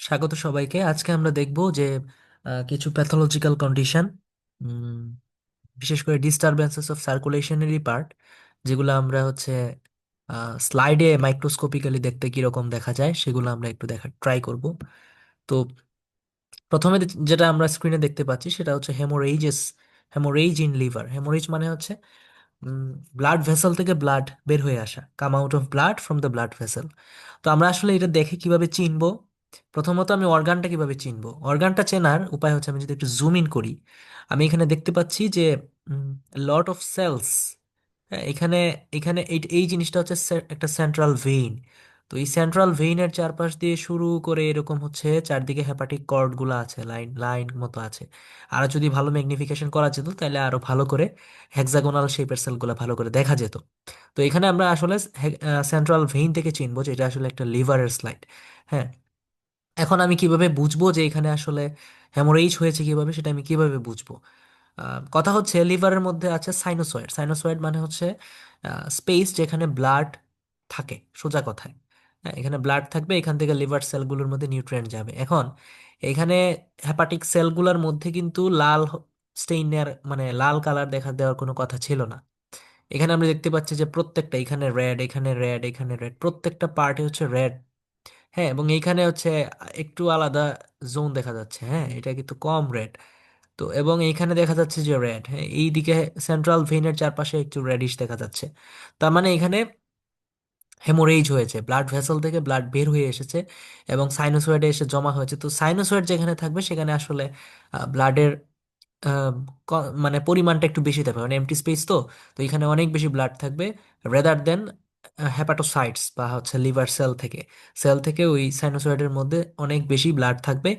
স্বাগত সবাইকে। আজকে আমরা দেখব যে কিছু প্যাথোলজিক্যাল কন্ডিশন, বিশেষ করে ডিস্টারবেন্সেস অফ সার্কুলেশনারি পার্ট, যেগুলো আমরা হচ্ছে স্লাইডে মাইক্রোস্কোপিক্যালি দেখতে কিরকম দেখা যায় সেগুলো আমরা একটু দেখা ট্রাই করব। তো প্রথমে যেটা আমরা স্ক্রিনে দেখতে পাচ্ছি সেটা হচ্ছে হেমোরেইজেস। হেমোরেইজ ইন লিভার। হেমোরেইজ মানে হচ্ছে ব্লাড ভেসেল থেকে ব্লাড বের হয়ে আসা, come out of blood from the blood vessel. তো আমরা আসলে এটা দেখে কিভাবে চিনবো? প্রথমত আমি অর্গানটা কিভাবে চিনবো? অর্গানটা চেনার উপায় হচ্ছে, আমি যদি একটু জুম ইন করি, আমি এখানে দেখতে পাচ্ছি যে লট অফ সেলস। এখানে এখানে এই জিনিসটা হচ্ছে একটা সেন্ট্রাল ভেইন। তো এই সেন্ট্রাল ভেইনের চারপাশ দিয়ে শুরু করে এরকম হচ্ছে চারদিকে হেপাটিক কর্ড গুলো আছে, লাইন লাইন মতো আছে। আর যদি ভালো ম্যাগনিফিকেশন করা যেত তাহলে আরো ভালো করে হেক্সাগোনাল শেপের সেলগুলো ভালো করে দেখা যেত। তো এখানে আমরা আসলে সেন্ট্রাল ভেইন থেকে চিনবো যে এটা আসলে একটা লিভারের স্লাইড। হ্যাঁ, এখন আমি কিভাবে বুঝবো যে এখানে আসলে হ্যামোরেজ হয়েছে, কিভাবে সেটা আমি কিভাবে বুঝবো? কথা হচ্ছে লিভারের মধ্যে আছে সাইনোসয়েড। সাইনোসয়েড মানে হচ্ছে স্পেস যেখানে ব্লাড থাকে, সোজা কথায়। হ্যাঁ, এখানে ব্লাড থাকবে, এখান থেকে লিভার সেলগুলোর মধ্যে নিউট্রিয়েন্ট যাবে। এখন এখানে হেপাটিক সেলগুলোর মধ্যে কিন্তু লাল স্টেইনের মানে লাল কালার দেখা দেওয়ার কোনো কথা ছিল না। এখানে আমরা দেখতে পাচ্ছি যে প্রত্যেকটা, এখানে রেড, এখানে রেড, এখানে রেড, প্রত্যেকটা পার্টে হচ্ছে রেড। হ্যাঁ, এবং এইখানে হচ্ছে একটু আলাদা জোন দেখা যাচ্ছে। হ্যাঁ, এটা কিন্তু কম রেড। তো এবং এইখানে দেখা যাচ্ছে যে রেড। হ্যাঁ, এইদিকে সেন্ট্রাল ভেইনের চারপাশে একটু রেডিশ দেখা যাচ্ছে। তার মানে এখানে হেমোরেজ হয়েছে, ব্লাড ভেসেল থেকে ব্লাড বের হয়ে এসেছে এবং সাইনোসয়েডে এসে জমা হয়েছে। তো সাইনোসয়েড যেখানে থাকবে সেখানে আসলে ব্লাডের মানে পরিমাণটা একটু বেশি থাকবে, মানে এমটি স্পেস। তো তো এখানে অনেক বেশি ব্লাড থাকবে রেদার দেন হেপাটোসাইটস বা হচ্ছে লিভার সেল থেকে ওই সাইনোসয়েডের মধ্যে অনেক বেশি ব্লাড থাকবে।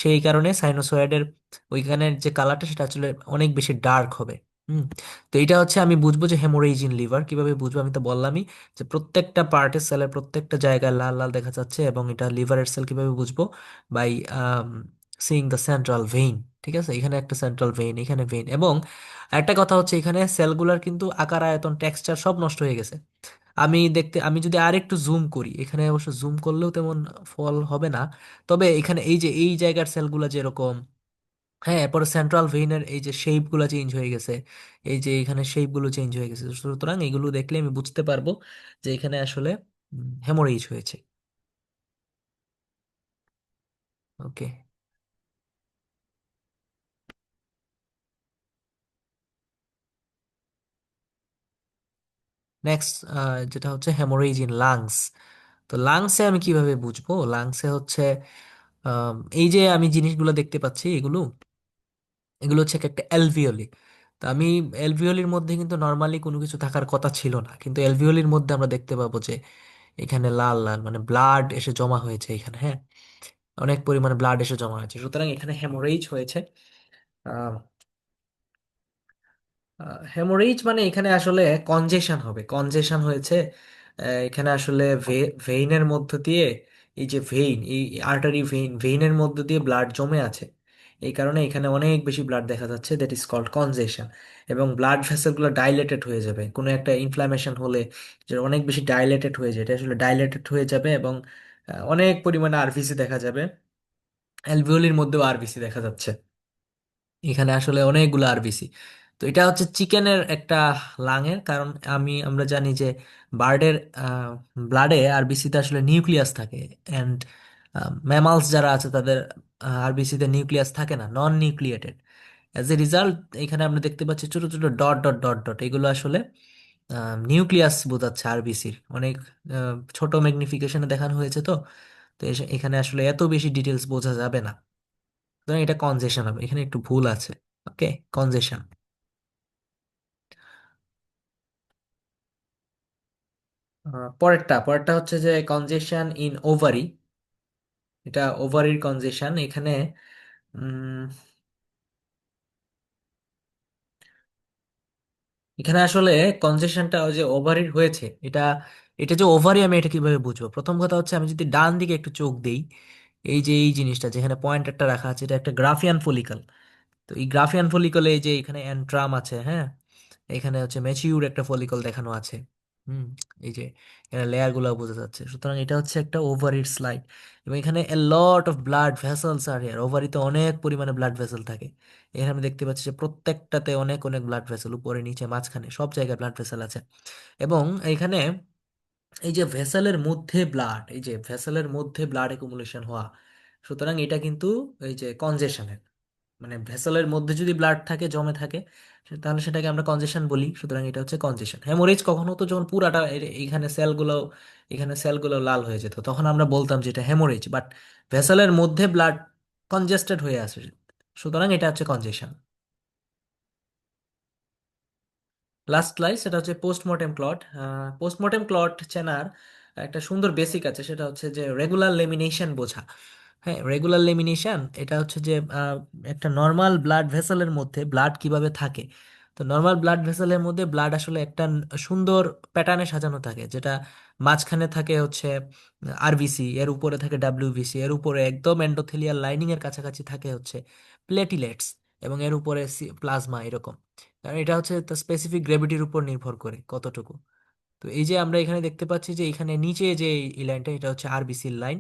সেই কারণে সাইনোসয়েডের ওইখানের যে কালারটা সেটা আসলে অনেক বেশি ডার্ক হবে। হুম। তো এটা হচ্ছে আমি বুঝবো যে হেমোরেজ ইন লিভার। কিভাবে বুঝবো? আমি তো বললামই যে প্রত্যেকটা পার্টের সেলের প্রত্যেকটা জায়গায় লাল লাল দেখা যাচ্ছে, এবং এটা লিভারের সেল কিভাবে বুঝবো? By seeing the central vein. ঠিক আছে, এখানে একটা সেন্ট্রাল ভেইন, এখানে ভেইন। এবং একটা কথা হচ্ছে, এখানে সেলগুলার কিন্তু আকার, আয়তন, টেক্সচার সব নষ্ট হয়ে গেছে। আমি যদি আর একটু জুম করি, এখানে অবশ্য জুম করলেও তেমন ফল হবে না। তবে এখানে এই যে এই জায়গার সেলগুলা যেরকম, হ্যাঁ, এরপরে সেন্ট্রাল ভেইনের এই যে শেপ গুলো চেঞ্জ হয়ে গেছে, এই যে এখানে শেপ গুলো চেঞ্জ হয়ে গেছে। সুতরাং এগুলো দেখলে আমি বুঝতে পারবো যে এখানে আসলে হেমোরেজ হয়েছে। ওকে, নেক্সট যেটা হচ্ছে হেমোরেজ ইন লাংস। তো লাংসে আমি কিভাবে বুঝবো? লাংসে হচ্ছে এই যে আমি জিনিসগুলো দেখতে পাচ্ছি, এগুলো এগুলো হচ্ছে একটা অ্যালভিওলি। তো আমি অ্যালভিওলির মধ্যে কিন্তু নর্মালি কোনো কিছু থাকার কথা ছিল না, কিন্তু অ্যালভিওলির মধ্যে আমরা দেখতে পাবো যে এখানে লাল লাল মানে ব্লাড এসে জমা হয়েছে এখানে। হ্যাঁ, অনেক পরিমাণে ব্লাড এসে জমা হয়েছে, সুতরাং এখানে হেমোরেজ হয়েছে। হেমোরেজ মানে এখানে আসলে কনজেশন হবে, কনজেশন হয়েছে। এখানে আসলে ভেইনের মধ্য দিয়ে, এই যে ভেইন, এই আর্টারি ভেইন, ভেইনের মধ্য দিয়ে ব্লাড জমে আছে। এই কারণে এখানে অনেক বেশি ব্লাড দেখা যাচ্ছে, দ্যাট ইজ কল্ড কনজেশন। এবং ব্লাড ভেসেলগুলো ডাইলেটেড হয়ে যাবে কোনো একটা ইনফ্লামেশন হলে, যে অনেক বেশি ডাইলেটেড হয়ে যায়, এটা আসলে ডাইলেটেড হয়ে যাবে। এবং অনেক পরিমাণে আরভিসি দেখা যাবে। অ্যালভিওলির মধ্যেও আরভিসি দেখা যাচ্ছে, এখানে আসলে অনেকগুলো আরবিসি। তো এটা হচ্ছে চিকেনের একটা লাঙের কারণ। আমরা জানি যে বার্ডের ব্লাডে আরবিসিতে আসলে নিউক্লিয়াস থাকে, অ্যান্ড ম্যামালস যারা আছে তাদের আরবিসিতে নিউক্লিয়াস থাকে না, নন নিউক্লিয়েটেড। অ্যাজ এ রিজাল্ট এখানে আমরা দেখতে পাচ্ছি ছোট ছোট ডট ডট ডট ডট, এগুলো আসলে নিউক্লিয়াস বোঝাচ্ছে আরবিসির। অনেক ছোট ম্যাগনিফিকেশনে দেখানো হয়েছে। তো তো এখানে আসলে এত বেশি ডিটেলস বোঝা যাবে না, সুতরাং এটা কনজেশন হবে, এখানে একটু ভুল আছে। ওকে, কনজেশন। পরেরটা হচ্ছে যে কনজেশন ইন ওভারি। এটা ওভারির কনজেশন। এখানে উম, এখানে আসলে কনজেশনটা ওই যে ওভারির হয়েছে, এটা এটা যে ওভারি, আমি এটা কিভাবে বুঝবো? প্রথম কথা হচ্ছে, আমি যদি ডান দিকে একটু চোখ দেই, এই যে এই জিনিসটা যেখানে পয়েন্টারটা রাখা আছে, এটা একটা গ্রাফিয়ান ফলিকল। তো এই গ্রাফিয়ান ফলিকলে এই যে এখানে অ্যান্ট্রাম আছে, হ্যাঁ, এখানে হচ্ছে ম্যাচিউর একটা ফলিকল দেখানো আছে। হুম, এই যে এখানে লেয়ার গুলো বোঝা যাচ্ছে, সুতরাং এটা হচ্ছে একটা ওভারির স্লাইড। এবং এখানে a lot of blood vessels are here, ওভারিতে অনেক পরিমাণে ব্লাড ভেসেল থাকে। এখানে আমি দেখতে পাচ্ছি যে প্রত্যেকটাতে অনেক অনেক ব্লাড ভেসেল, উপরে নিচে মাঝখানে সব জায়গায় ব্লাড ভেসেল আছে। এবং এখানে এই যে ভেসেলের মধ্যে ব্লাড, এই যে ভেসেলের মধ্যে ব্লাড একুমুলেশন হওয়া, সুতরাং এটা কিন্তু এই যে কনজেশনের, মানে ভেসেলের মধ্যে যদি ব্লাড থাকে, জমে থাকে, তাহলে সেটাকে আমরা কনজেশন বলি। সুতরাং এটা হচ্ছে কনজেশন। হেমোরেজ কখনো তো যখন পুরাটা এইখানে সেলগুলো, এখানে সেলগুলো লাল হয়ে যেত, তখন আমরা বলতাম যে এটা হেমোরেজ। বাট ভেসেলের মধ্যে ব্লাড কনজেস্টেড হয়ে আসে, সুতরাং এটা হচ্ছে কনজেশন। লাস্ট স্লাইড, সেটা হচ্ছে পোস্টমর্টেম ক্লট। পোস্টমর্টেম ক্লট চেনার একটা সুন্দর বেসিক আছে, সেটা হচ্ছে যে রেগুলার লেমিনেশন বোঝা। হ্যাঁ, রেগুলার লেমিনেশন এটা হচ্ছে যে একটা নর্মাল ব্লাড ভেসেলের মধ্যে ব্লাড কিভাবে থাকে। তো নর্মাল ব্লাড ভেসেলের মধ্যে ব্লাড আসলে একটা সুন্দর প্যাটার্নে সাজানো থাকে, যেটা মাঝখানে থাকে হচ্ছে আরবিসি, এর উপরে থাকে ডাব্লিউবিসি, এর উপরে একদম এন্ডোথেলিয়াল লাইনিং এর কাছাকাছি থাকে হচ্ছে প্লেটিলেটস, এবং এর উপরে প্লাজমা এরকম। কারণ এটা হচ্ছে স্পেসিফিক গ্র্যাভিটির উপর নির্ভর করে কতটুকু। তো এই যে আমরা এখানে দেখতে পাচ্ছি যে এখানে নিচে যে এই লাইনটা, এটা হচ্ছে আরবিসির লাইন,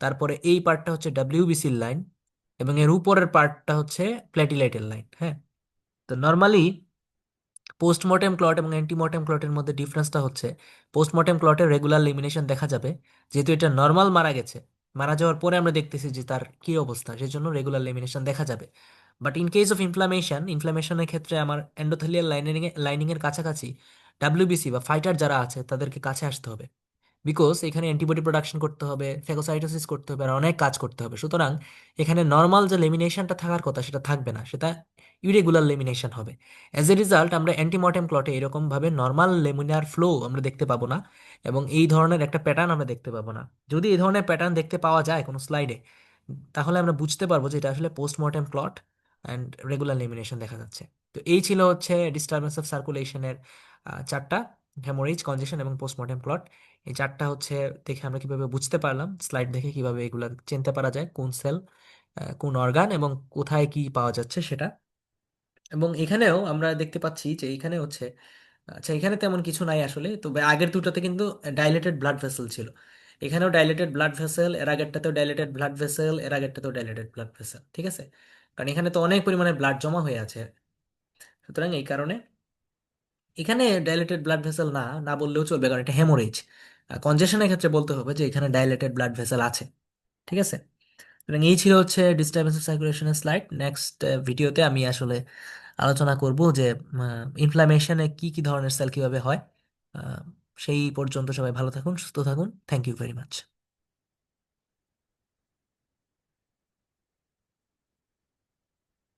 তারপরে এই পার্টটা হচ্ছে ডাব্লিউবিসির লাইন, এবং এর উপরের পার্টটা হচ্ছে প্লেটিলেটের লাইন। হ্যাঁ, তো নর্মালি পোস্টমর্টেম ক্লট এবং অ্যান্টিমর্টেম ক্লটের মধ্যে ডিফারেন্সটা হচ্ছে, পোস্টমর্টেম ক্লটের রেগুলার লিমিনেশন দেখা যাবে, যেহেতু এটা নর্মাল মারা গেছে, মারা যাওয়ার পরে আমরা দেখতেছি যে তার কি অবস্থা, সেই জন্য রেগুলার লিমিনেশন দেখা যাবে। But in case of inflammation, ইনফ্লামেশনের ক্ষেত্রে আমার এন্ডোথেলিয়াল লাইনিং এর কাছাকাছি ডাব্লিউবিসি বা ফাইটার যারা আছে তাদেরকে কাছে আসতে হবে, বিকজ এখানে অ্যান্টিবডি প্রোডাকশন করতে হবে, ফেগোসাইটোসিস করতে হবে, আর অনেক কাজ করতে হবে। সুতরাং এখানে নর্মাল যে লেমিনেশনটা থাকার কথা সেটা থাকবে না, সেটা ইরেগুলার লেমিনেশন হবে। অ্যাজ এ রেজাল্ট আমরা অ্যান্টিমর্টেম ক্লটে এরকম ভাবে নর্মাল লেমিনার ফ্লো আমরা দেখতে পাবো না, এবং এই ধরনের একটা প্যাটার্ন আমরা দেখতে পাবো না। যদি এই ধরনের প্যাটার্ন দেখতে পাওয়া যায় কোনো স্লাইডে, তাহলে আমরা বুঝতে পারবো যে এটা আসলে postmortem clot and regular lamination দেখা যাচ্ছে। তো এই ছিল হচ্ছে ডিস্টারবেন্স অফ সার্কুলেশনের চারটা: হেমোরেজ, কনজেশন এবং পোস্টমর্টেম ক্লট। এই চারটা হচ্ছে দেখে আমরা কিভাবে বুঝতে পারলাম, স্লাইড দেখে কিভাবে এগুলা চিনতে পারা যায়, কোন সেল, কোন অর্গান এবং কোথায় কি পাওয়া যাচ্ছে সেটা। এবং এখানেও আমরা দেখতে পাচ্ছি যে এখানে হচ্ছে, আচ্ছা এখানে তেমন কিছু নাই আসলে, তবে আগের দুটাতে কিন্তু ডাইলেটেড ব্লাড ভেসেল ছিল। এখানেও ডাইলেটেড ব্লাড ভেসেল, এর আগেরটাতেও ডাইলেটেড ব্লাড ভেসেল, এর আগেরটাতেও ডাইলেটেড ব্লাড ভেসেল, ঠিক আছে। কারণ এখানে তো অনেক পরিমাণে ব্লাড জমা হয়ে আছে, সুতরাং এই কারণে এখানে ডাইলেটেড ব্লাড ভেসেল না না বললেও চলবে, কারণ এটা হেমোরেজ। কনজেশনের ক্ষেত্রে বলতে হবে যে এখানে ডাইলেটেড ব্লাড ভেসেল আছে, ঠিক আছে। সুতরাং এই ছিল হচ্ছে ডিস্টারবেন্স অফ সার্কুলেশনের স্লাইড। নেক্সট ভিডিওতে আমি আসলে আলোচনা করব যে ইনফ্লামেশনে কি কি ধরনের সেল কিভাবে হয়। আহ, সেই পর্যন্ত সবাই ভালো থাকুন, সুস্থ থাকুন। Thank you very much.